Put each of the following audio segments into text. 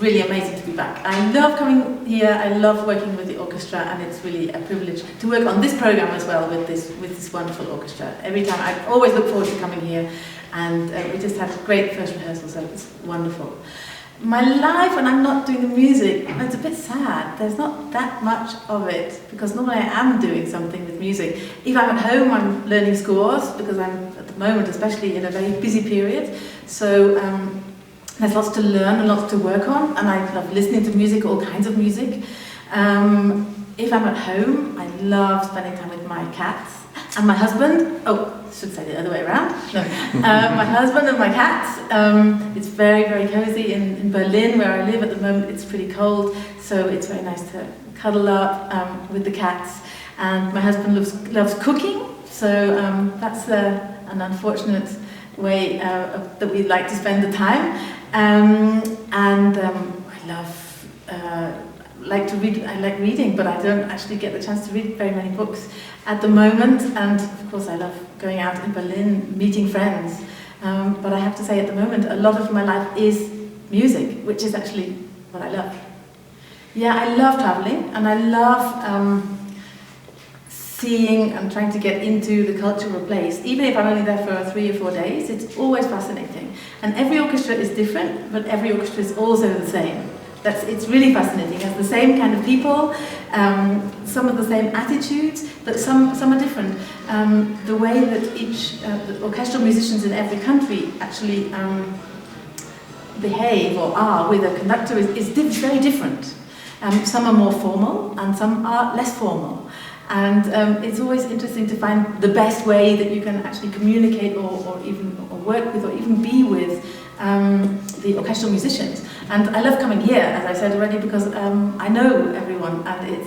really amazing to be back. I love coming here, I love working with the orchestra, and it's really a privilege to work on this program as well with this wonderful orchestra. Every time, I always look forward to coming here, and we just had a great first rehearsal, so it's wonderful. My life when I'm not doing the music, it's a bit sad. There's not that much of it, because normally I am doing something with music. If I'm at home, I'm learning scores, because I'm, at the moment, especially in a very busy period. So there's lots to learn and lots to work on, and I love listening to music, all kinds of music. If I'm at home, I love spending time with my cats and my husband. Oh, I should say the other way around. No. My husband and my cats. It's very, very cozy in Berlin, where I live at the moment. It's pretty cold, so it's very nice to cuddle up with the cats. And my husband loves cooking, so that's an unfortunate way that we like to spend the time. I love like to read. I like reading, but I don't actually get the chance to read very many books at the moment. And of course, I love going out in Berlin, meeting friends. But I have to say, at the moment, a lot of my life is music, which is actually what I love. Yeah, I love traveling, and I love seeing and trying to get into the culture of a place. Even if I'm only there for 3 or 4 days, it's always fascinating. And every orchestra is different, but every orchestra is also the same. It's really fascinating. It has the same kind of people, some of the same attitudes, but some are different. The way that each the orchestral musicians in every country actually behave or are with a conductor is very different. Some are more formal and some are less formal. And it's always interesting to find the best way that you can actually communicate or work with or even be with the orchestral musicians. And I love coming here, as I said already, because I know everyone, and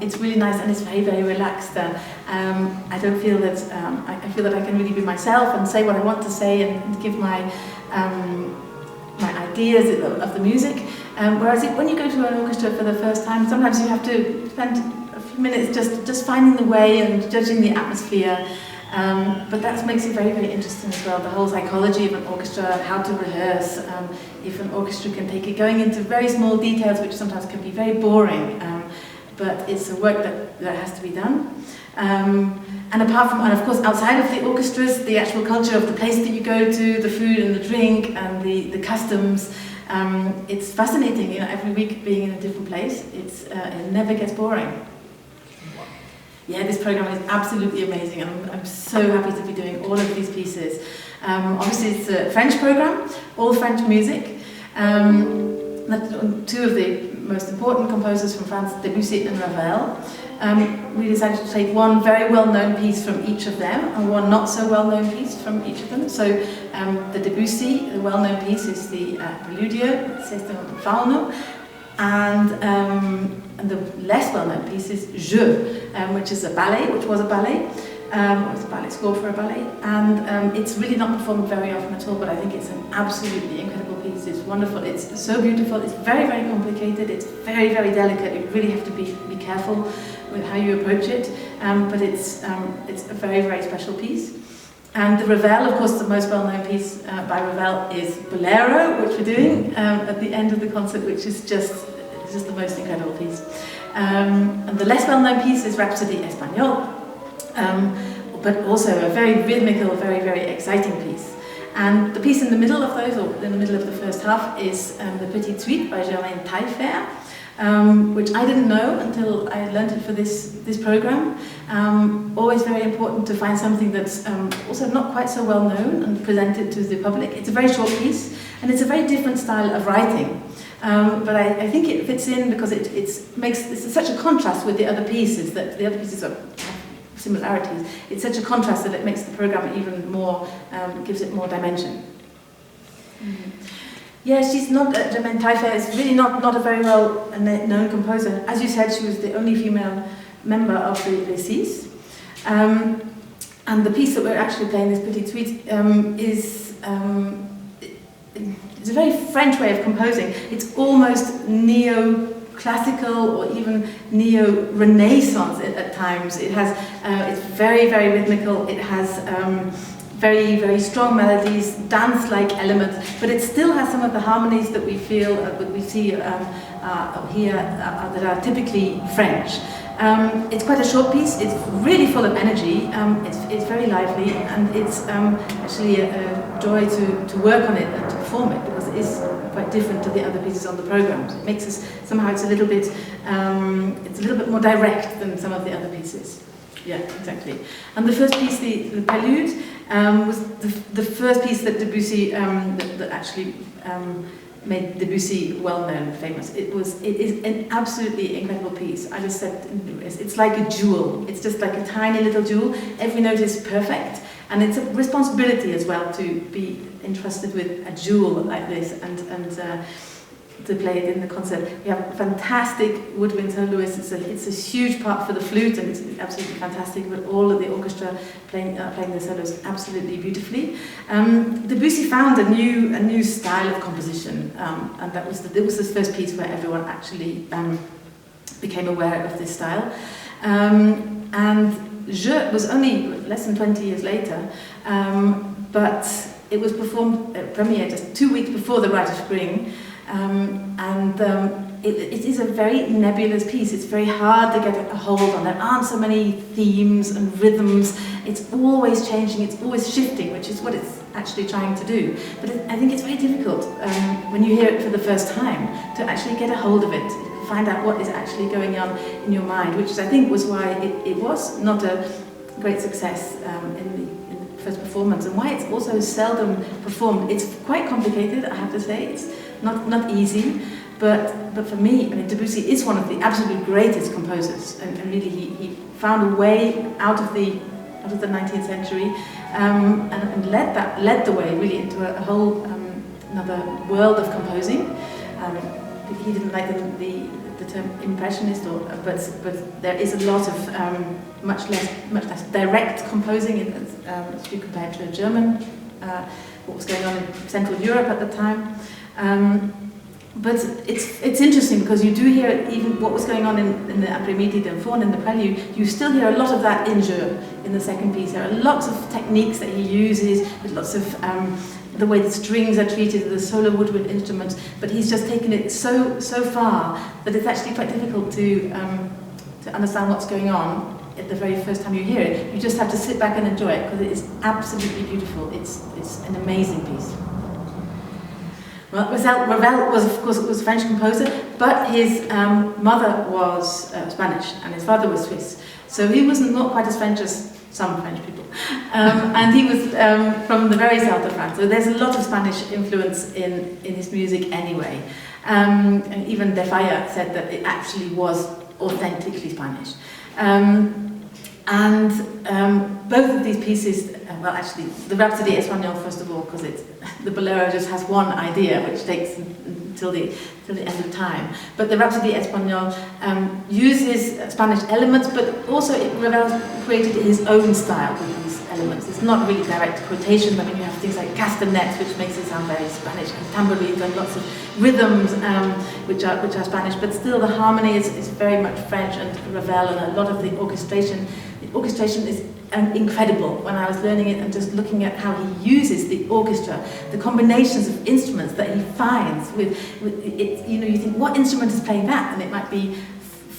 it's really nice, and it's very, very relaxed. I don't feel that I feel that I can really be myself and say what I want to say and give my ideas of the music. Whereas when you go to an orchestra for the first time, sometimes you have to spend a few minutes just finding the way and judging the atmosphere. But that makes it very, very interesting as well, the whole psychology of an orchestra, how to rehearse, if an orchestra can take it, going into very small details which sometimes can be very boring, but it's a work that has to be done. And apart from, and of course outside of the orchestras, the actual culture of the place that you go to, the food and the drink and the customs, it's fascinating, you know, every week being in a different place, it never gets boring. Yeah, this program is absolutely amazing, and I'm so happy to be doing all of these pieces. Obviously, it's a French program, all French music. Two of the most important composers from France, Debussy and Ravel. We decided to take one very well-known piece from each of them and one not so well-known piece from each of them. So the Debussy, the well-known piece, is the Preludio, Sesto Fauno, and the less well-known piece is Je, which is a ballet, which was a ballet, it's a ballet score for a ballet, and it's really not performed very often at all, but I think it's an absolutely incredible piece. It's wonderful, it's so beautiful, it's very, very complicated, it's very, very delicate, you really have to be careful with how you approach it, but it's a very, very special piece. And the Ravel, of course, the most well-known piece by Ravel is Bolero, which we're doing at the end of the concert, which is just the most incredible piece. And the less well-known piece is Rhapsody Espagnole, but also a very rhythmical, very, very exciting piece. And the piece in the middle of those, or in the middle of the first half, is the Petite Suite by Germaine Taillefer, which I didn't know until I learned it for this program. Always very important to find something that's also not quite so well known and present it to the public. It's a very short piece, and it's a very different style of writing. But I think it fits in because it's such a contrast with the other pieces, that the other pieces have similarities. It's such a contrast that it makes the program even more, gives it more dimension. Mm-hmm. Yeah, she's not, Germaine Taillefer is really not a very well known composer. As you said, she was the only female member of the Varèse. And the piece that we're actually playing, this Petite Suite, it's a very French way of composing. It's almost neo-classical or even neo-Renaissance at times. It has, it's very, very rhythmical. It has very, very strong melodies, dance-like elements, but it still has some of the harmonies that we feel, that we see here that are typically French. It's quite a short piece, it's really full of energy, it's very lively, and it's actually a joy to work on it and to perform it, because it is quite different to the other pieces on the programme. It makes us, somehow it's a little bit more direct than some of the other pieces. Yeah, exactly. And the first piece, the Prelude, was the first piece that Debussy, that actually made Debussy well-known, famous. It is an absolutely incredible piece. I just said, it's like a jewel. It's just like a tiny little jewel. Every note is perfect, and it's a responsibility as well to be entrusted with a jewel like this and to play it in the concert. We have fantastic woodwind soloists. It's a huge part for the flute, and it's absolutely fantastic. But all of the orchestra playing the solos absolutely beautifully. Debussy found a new style of composition, and it was his first piece where everyone actually became aware of this style. And Je was only less than 20 years later, but it was performed at Premiere just 2 weeks before the Rite of Spring. It is a very nebulous piece. It's very hard to get a hold on. There aren't so many themes and rhythms. It's always changing, it's always shifting, which is what it's actually trying to do. But I think it's very difficult when you hear it for the first time to actually get a hold of it, find out what is actually going on in your mind, which I think was why it was not a great success in the first performance, and why it's also seldom performed. It's quite complicated, I have to say. It's not easy, but for me, I mean, Debussy is one of the absolute greatest composers, and really he found a way out of the 19th century, and led the way really into a whole another world of composing. He didn't like the term impressionist, but there is a lot of much less direct composing if you compare it to a German, what was going on in Central Europe at the time. But it's interesting because you do hear even what was going on in the Après-midi d'Enfant, in the Prelude. You still hear a lot of that in Je, in the second piece. There are lots of techniques that he uses, with lots of the way the strings are treated, the solo woodwind instruments. But he's just taken it so far that it's actually quite difficult to understand what's going on at the very first time you hear it. You just have to sit back and enjoy it because it is absolutely beautiful. It's an amazing piece. Well, Ravel was, of course, a French composer, but his mother was Spanish and his father was Swiss. So he was not quite as French as some French people. And he was from the very south of France. So there's a lot of Spanish influence in his music anyway. And even De Falla said that it actually was authentically Spanish. Both of these pieces, well, actually, the Rhapsody Espagnole, first of all, because the Bolero just has one idea, which takes until the end of time. But the Rhapsody Espagnole uses Spanish elements, but also Ravel created his own style with these elements. It's not really direct quotations. I mean, you have things like castanets, which makes it sound very Spanish, and tambourines, and lots of rhythms, which are Spanish, but still the harmony is very much French, and Ravel, and a lot of the orchestration. The orchestration is incredible. When I was learning it and just looking at how he uses the orchestra, the combinations of instruments that he finds with it, you know, you think, what instrument is playing that? And it might be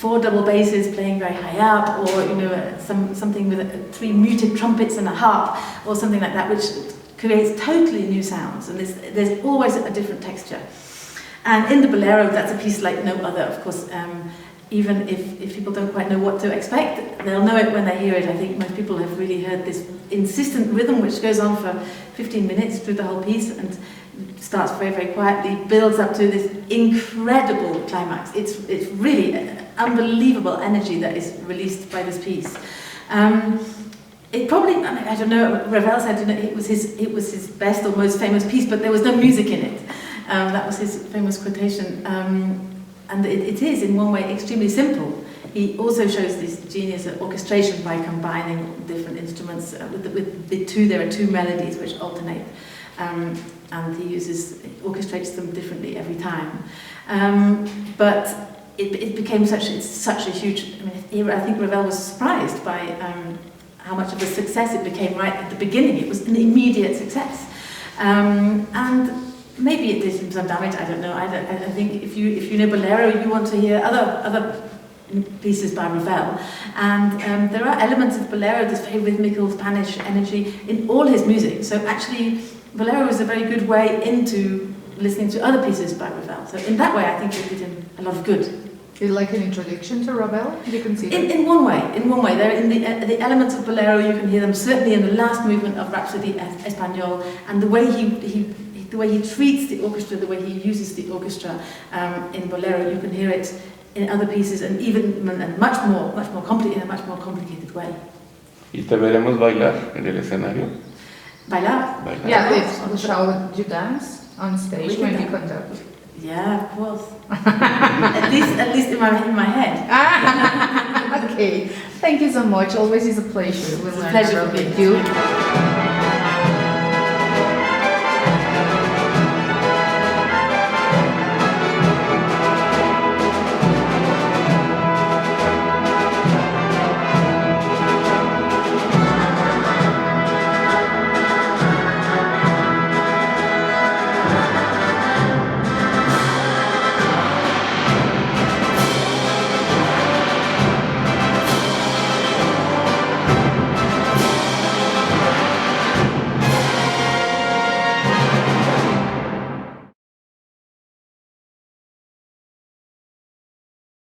4 double basses playing very high up, or you know, something with 3 muted trumpets and a harp, or something like that, which creates totally new sounds. And there's always a different texture. And in the Bolero, that's a piece like no other, of course. Even if people don't quite know what to expect, they'll know it when they hear it. I think most people have really heard this insistent rhythm which goes on for 15 minutes through the whole piece and starts very, very quietly, builds up to this incredible climax. It's really an unbelievable energy that is released by this piece. It probably, I don't know, Ravel said, you know, it was his best or most famous piece, but there was no music in it. That was his famous quotation. And it is, in one way, extremely simple. He also shows this genius of orchestration by combining different instruments. There are 2 melodies which alternate, and he orchestrates them differently every time. But it became such a huge. I mean, I think Ravel was surprised by how much of a success it became right at the beginning. It was an immediate success. And maybe it did some damage, I don't know. I think if you know Bolero, you want to hear other pieces by Ravel. And there are elements of Bolero, this very rhythmical Spanish energy in all his music. So actually, Bolero is a very good way into listening to other pieces by Ravel. So in that way, I think it did him a lot of good. Is it like an introduction to Ravel, you consider? In one way. They're in the elements of Bolero, you can hear them certainly in the last movement of Rhapsody Espagnole, and the way he treats the orchestra, the way he uses the orchestra in Bolero, you can hear it in other pieces, and even much more complicated way. ¿Y te veremos bailar en el escenario? Bailar? Yeah, shall you dance on stage when you conduct? Yeah, of course. at least in my head. Okay. Thank you so much. Always is a pleasure. It's a pleasure for me. Thank you.